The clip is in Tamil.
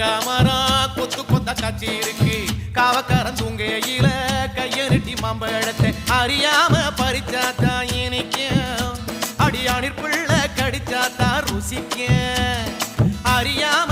மாங்காய் மரம் கொத்து கொத்த காட்சி இருக்கு. காவக்காரன் தூங்கையில கைய நெட்டி மாம்பழத்தை அறியாம பறிச்சாத்தா இனிக்கும். அடியானிற்குள்ள கடிச்சாத்தா ருசிக்கும். அறியாம